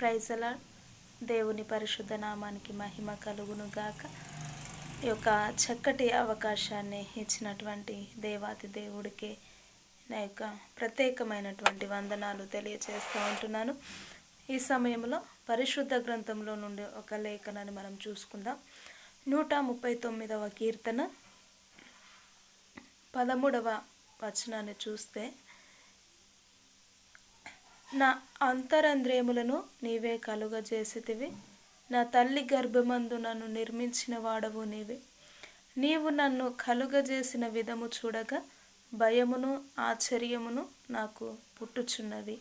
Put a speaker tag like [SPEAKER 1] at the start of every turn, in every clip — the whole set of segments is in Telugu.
[SPEAKER 1] ప్రైజ్ అలాడ్. దేవుని పరిశుద్ధ నామానికి మహిమ కలుగును గాక. ఈ యొక్క చక్కటి అవకాశాన్ని ఇచ్చినటువంటి దేవాతి దేవుడికి నా యొక్క ప్రత్యేకమైనటువంటి వందనాలు తెలియజేస్తూ ఉంటున్నాను. ఈ సమయంలో పరిశుద్ధ గ్రంథంలో నుండి ఒక లేఖనాన్ని మనం చూసుకుందాం. 139వ కీర్తన 13వ వచనాన్ని చూస్తే, నా అంతరంద్రియములను నీవే కలుగజేసితివి, నా తల్లి గర్భమందు నన్ను నిర్మించిన వాడవు నీవే. నీవు నన్ను కలుగజేసిన విధము చూడగా భయమును ఆశ్చర్యమును నాకు పుట్టుచున్నవి.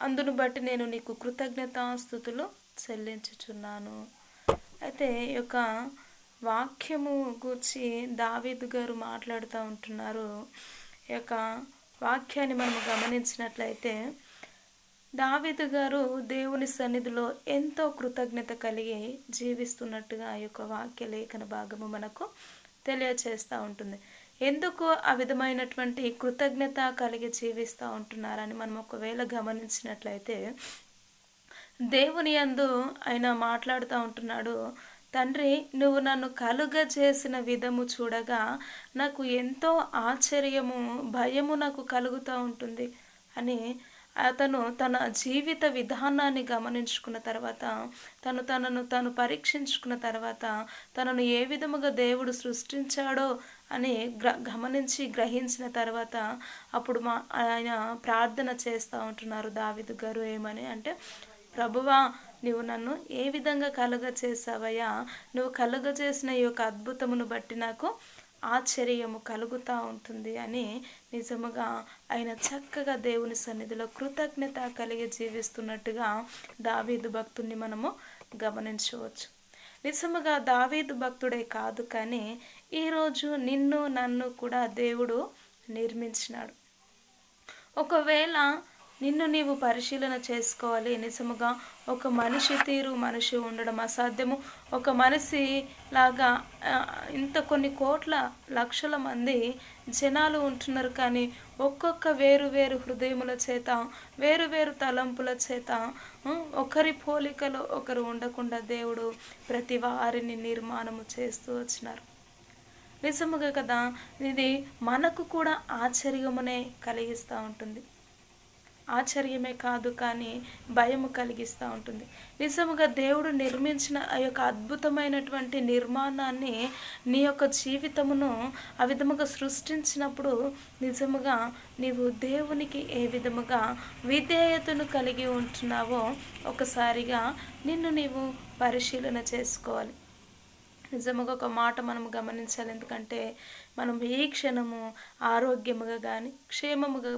[SPEAKER 1] అందును బట్టి నేను నీకు కృతజ్ఞతాస్తుతులు చెల్లించుచున్నాను. అయితే ఈ యొక్క వాక్యము గురించి దావీదు గారు మాట్లాడుతూ ఉంటున్నారు. ఈ యొక్క వాక్యాన్ని మనం గమనించినట్లయితే, దావీదు గారు దేవుని సన్నిధిలో ఎంతో కృతజ్ఞత కలిగి జీవిస్తున్నట్టుగా ఆ యొక్క వాక్య లేఖన భాగము మనకు తెలియచేస్తూ ఉంటుంది. ఎందుకు ఆ విధమైనటువంటి కృతజ్ఞత కలిగి జీవిస్తూ ఉంటున్నారని మనం ఒకవేళ గమనించినట్లయితే, దేవుని యందు ఆయన మాట్లాడుతూ ఉంటున్నాడు. తండ్రి, నువ్వు నన్ను కలుగజేసిన విధము చూడగా నాకు ఎంతో ఆశ్చర్యము, భయము నాకు కలుగుతూ ఉంటుంది అని అతను తన జీవిత విధానాన్ని గమనించుకున్న తర్వాత, తనను పరీక్షించుకున్న తర్వాత, తనను ఏ విధముగా దేవుడు సృష్టించాడో అని గమనించి గ్రహించిన తర్వాత అప్పుడు ఆయన ప్రార్థన చేస్తూ ఉంటున్నారు దావీదు గారు. ఏమని అంటే, ప్రభువా, నువ్వు నన్ను ఏ విధంగా కలుగజేసావయ్యా, నువ్వు కలుగజేసిన ఈ యొక్క అద్భుతమును బట్టి నాకు ఆశ్చర్యము కలుగుతూ ఉంటుంది అని నిజముగా ఆయన చక్కగా దేవుని సన్నిధిలో కృతజ్ఞత కలిగి జీవిస్తున్నట్టుగా దావీదు భక్తుడిని మనము గమనించవచ్చు. నిజముగా దావీదు భక్తుడే కాదు, కానీ ఈరోజు నిన్ను నన్ను కూడా దేవుడు నిర్మించినాడు. ఒకవేళ నిన్ను నీవు పరిశీలన చేసుకోవాలి. నిజముగా ఒక మనిషి తీరు మనిషి ఉండడం అసాధ్యము. ఒక మనిషి లాగా ఇంత కొన్ని కోట్ల లక్షల మంది జనాలు ఉంటున్నారు, కానీ ఒక్కొక్క వేరు వేరు హృదయముల చేత, వేరు వేరు తలంపుల చేత, ఒకరి పోలికలో ఒకరు ఉండకుండా దేవుడు ప్రతి వారిని నిర్మాణము చేస్తూ వచ్చినారు. నిజముగా కదా, ఇది మనకు కూడా ఆశ్చర్యమునే కలిగిస్తూ ఉంటుంది. ఆశ్చర్యమే కాదు, కానీ భయము కలిగిస్తూ ఉంటుంది. నిజముగా దేవుడు నిర్మించిన ఆ యొక్క అద్భుతమైనటువంటి నిర్మాణాన్ని, నీ యొక్క జీవితమును ఆ విధముగా సృష్టించినప్పుడు నిజముగా నీవు దేవునికి ఏ విధముగా విధేయతను కలిగి ఉంటున్నావో ఒకసారిగా నిన్ను నీవు పరిశీలన చేసుకోవాలి. నిజముగా ఒక మాట మనం గమనించాలి. ఎందుకంటే మనం ఈ క్షణము ఆరోగ్యముగా కానీ క్షేమముగా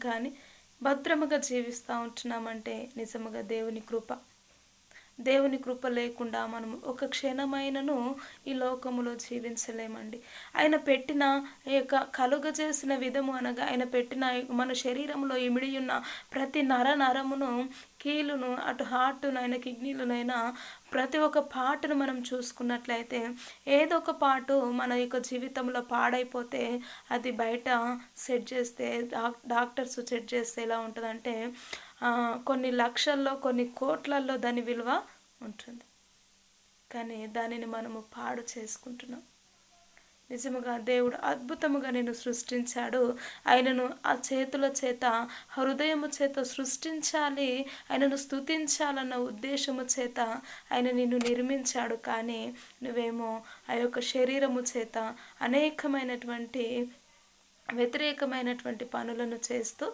[SPEAKER 1] కానీ భద్రముగా జీవిస్తూ ఉంటున్నామంటే నిజముగా దేవుని కృప లేకుండా మనము ఒక క్షణమైనను ఈ లోకములో జీవించలేమండి. ఆయన పెట్టిన ఈ యొక్క కలుగజేసిన విధము అనగా, ఆయన పెట్టిన మన శరీరంలో ఇమిడి ఉన్న ప్రతి నరమును, కీలును, అటు హార్టును, ఆయన కిడ్నీలనైనా ప్రతి ఒక్క పార్టును మనం చూసుకున్నట్లయితే, ఏదో ఒక పార్టు మన యొక్క జీవితంలో పాడైపోతే అది బయట సెట్ చేస్తే, డాక్టర్స్ సెట్ చేస్తే ఎలా ఉంటుందంటే, కొన్ని లక్షల్లో కొన్ని కోట్లల్లో దాని విలువ ఉంటుంది. కానీ దానిని మనము పాడు చేసుకుంటున్నాం. నిజముగా దేవుడు అద్భుతముగా నేను సృష్టించాడు. ఆయనను ఆ చేతుల చేత, హృదయము చేత సృష్టించాలి, ఆయనను స్తుతించాలన్న ఉద్దేశము చేత ఆయన నిన్ను నిర్మించాడు. కానీ నువ్వేమో ఆ యొక్క శరీరము చేత అనేకమైనటువంటి వ్యతిరేకమైనటువంటి పనులను చేస్తూ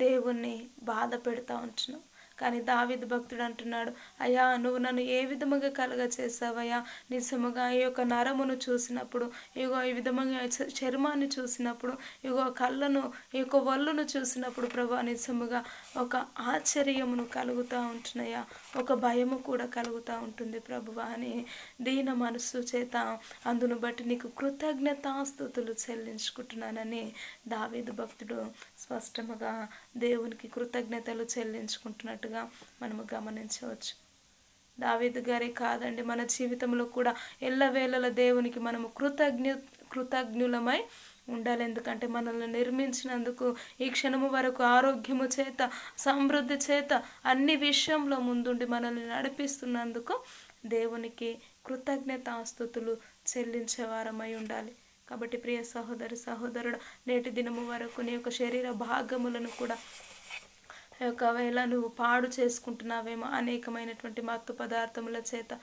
[SPEAKER 1] దేవుణ్ణి బాధ పెడతా ఉంటున్నావు. కానీ దావీదు భక్తుడు అంటున్నాడు, అయ్యా, నువ్వు నన్ను ఏ విధముగా కలుగజేసావయ్యా. నిజముగా ఈ యొక్క నరమును చూసినప్పుడు, ఇగో ఈ విధముగా చర్మాన్ని చూసినప్పుడు, ఇగో కళ్ళను, ఈ యొక్క ఒళ్ళును చూసినప్పుడు ప్రభా, నిజముగా ఒక ఆశ్చర్యమును కలుగుతూ ఉంటున్నాయా, ఒక భయము కూడా కలుగుతూ ఉంటుంది ప్రభువా అని దీన మనస్సు చేత అందును బట్టి నీకు కృతజ్ఞతాస్తుతులు చెల్లించుకుంటున్నానని దావీదు భక్తుడు స్పష్టముగా దేవునికి కృతజ్ఞతలు చెల్లించుకుంటున్నట్టుగా మనము గమనించవచ్చు. దావీదు గారే కాదండి, మన జీవితంలో కూడా ఎల్లవేళల దేవునికి మనము కృతజ్ఞులమై ఉండాలి. ఎందుకంటే మనల్ని నిర్మించినందుకు ఈ క్షణము వరకు ఆరోగ్యము చేత, సమృద్ధి చేత, అన్ని విషయంలో ముందుండి మనల్ని నడిపిస్తున్నందుకు దేవునికి కృతజ్ఞతాస్తుతులు చెల్లించే వారమై ఉండాలి. కాబట్టి ప్రియ సహోదరుడు, నేటి దినము వరకు నీ యొక్క శరీర భాగములను కూడా ఒకవేళ నువ్వు పాడు చేసుకుంటున్నావేమో అనేకమైనటువంటి మత్తు పదార్థముల చేత,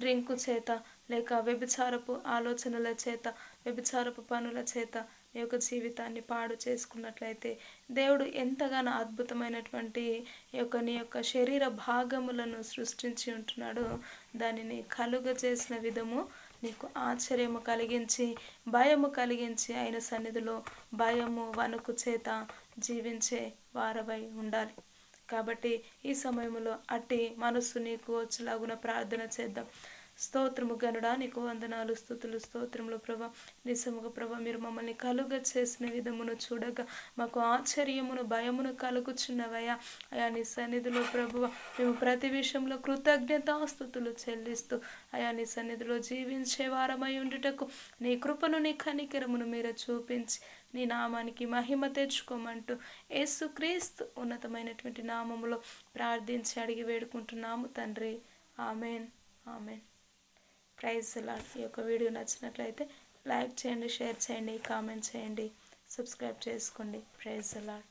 [SPEAKER 1] డ్రింకు చేత, లేక వ్యభిచారపు ఆలోచనల చేత, వ్యభిచారపు పనుల చేత నీ యొక్క జీవితాన్ని పాడు చేసుకున్నట్లయితే దేవుడు ఎంతగానో అద్భుతమైనటువంటి నీ యొక్క శరీర భాగములను సృష్టించి ఉంటున్నాడు. దానిని కలుగజేసిన విధము నీకు ఆశ్చర్యము కలిగించి, భయము కలిగించి, ఆయన సన్నిధిలో భయము వణుకు చేత జీవించే వారవై ఉండాలి. కాబట్టి ఈ సమయంలో అట్టి మనస్సు నీకు వచ్చేలాగున ప్రార్థన చేద్దాం. స్తోత్రము గనుడా, నీకు వందనాలు, స్తుతులు, స్తోత్రములు ప్రభా. నిజముగా ప్రభా, మీరు మమ్మల్ని కలుగ చేసిన విధమును చూడగా మాకు ఆశ్చర్యమును, భయమును కలుగుచున్నవయ్యా. అయా నీ సన్నిధిలో ప్రభువ మేము ప్రతి విషయంలో కృతజ్ఞతాస్తుతులు చెల్లిస్తూ అయా నీ సన్నిధిలో జీవించే వారమై ఉండుటకు నీ కృపను, నీ కనికరమును మీరు చూపించి నీ నామానికి మహిమ తెచ్చుకోమంటూ యేసుక్రీస్తు ఉన్నతమైనటువంటి నామములో ప్రార్థించి అడిగి వేడుకుంటున్నాము తండ్రి. Amen, amen. Praise the Lord. ఈ యొక్క వీడియో నచ్చినట్లయితే లైక్ చేయండి, షేర్ చేయండి, కామెంట్ చేయండి, సబ్స్క్రైబ్ చేసుకోండి. Praise the lord.